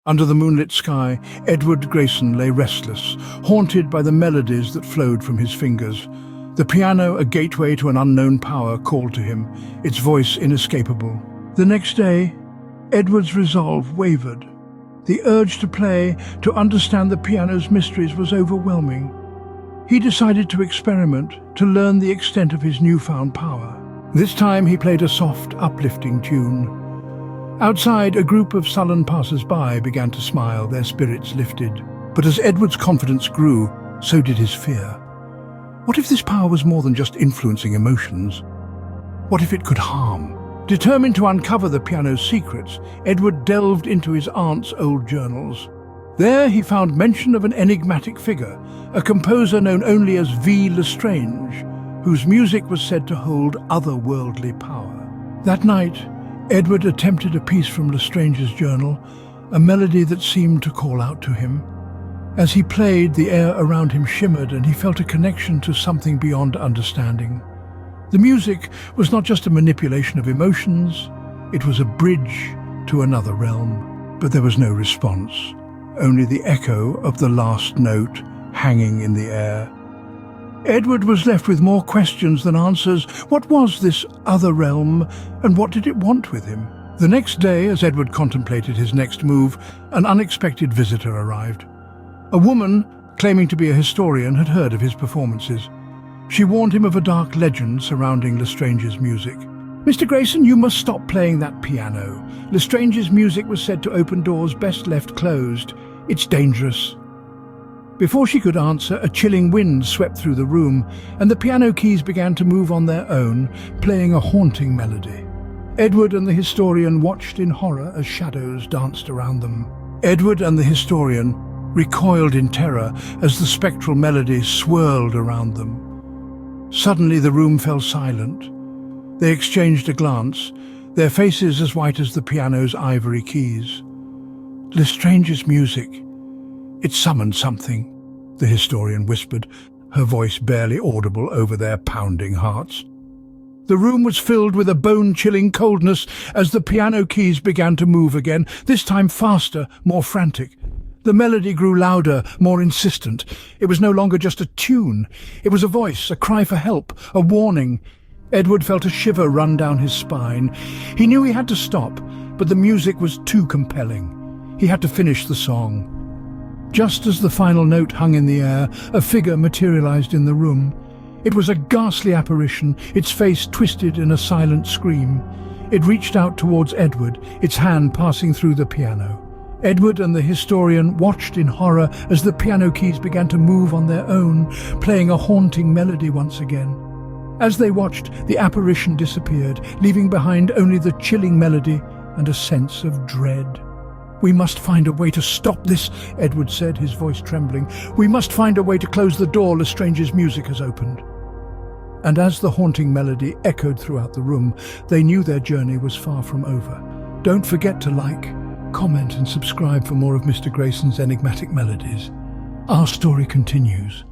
Under the moonlit sky, Edward Grayson lay restless, haunted by the melodies that flowed from his fingers. The piano, a gateway to an unknown power, called to him, its voice inescapable. The next day, Edward's resolve wavered. The urge to play, to understand the piano's mysteries, was overwhelming. He decided to experiment, to learn the extent of his newfound power. This time he played a soft, uplifting tune. Outside, a group of sullen passers-by began to smile, their spirits lifted. But as Edward's confidence grew, so did his fear. What if this power was more than just influencing emotions? What if it could harm? Determined to uncover the piano's secrets, Edward delved into his aunt's old journals. There he found mention of an enigmatic figure, a composer known only as V. Lestrange, whose music was said to hold otherworldly power. That night, Edward attempted a piece from Lestrange's journal, a melody that seemed to call out to him. As he played, the air around him shimmered and he felt a connection to something beyond understanding. The music was not just a manipulation of emotions, it was a bridge to another realm. But there was no response, only the echo of the last note hanging in the air. Edward was left with more questions than answers. What was this other realm, and what did it want with him? The next day, as Edward contemplated his next move, an unexpected visitor arrived. A woman, claiming to be a historian, had heard of his performances. She warned him of a dark legend surrounding Lestrange's music. "Mr. Grayson, you must stop playing that piano. Lestrange's music was said to open doors best left closed. It's dangerous." Before she could answer, a chilling wind swept through the room, and the piano keys began to move on their own, playing a haunting melody. Edward and the historian watched in horror as shadows danced around them. Edward and the historian recoiled in terror as the spectral melody swirled around them. Suddenly the room fell silent. They exchanged a glance, their faces as white as the piano's ivory keys. Lestrange's music. "It summoned something," the historian whispered, her voice barely audible over their pounding hearts. The room was filled with a bone-chilling coldness as the piano keys began to move again, this time faster, more frantic. The melody grew louder, more insistent. It was no longer just a tune. It was a voice, a cry for help, a warning. Edward felt a shiver run down his spine. He knew he had to stop, but the music was too compelling. He had to finish the song. Just as the final note hung in the air, a figure materialized in the room. It was a ghastly apparition, its face twisted in a silent scream. It reached out towards Edward, its hand passing through the piano. Edward and the historian watched in horror as the piano keys began to move on their own, playing a haunting melody once again. As they watched, the apparition disappeared, leaving behind only the chilling melody and a sense of dread. "We must find a way to stop this," Edward said, his voice trembling. "We must find a way to close the door Lestrange's music has opened." And as the haunting melody echoed throughout the room, they knew their journey was far from over. Don't forget to like, comment and subscribe for more of Mr. Grayson's Enigmatic Melodies. Our story continues.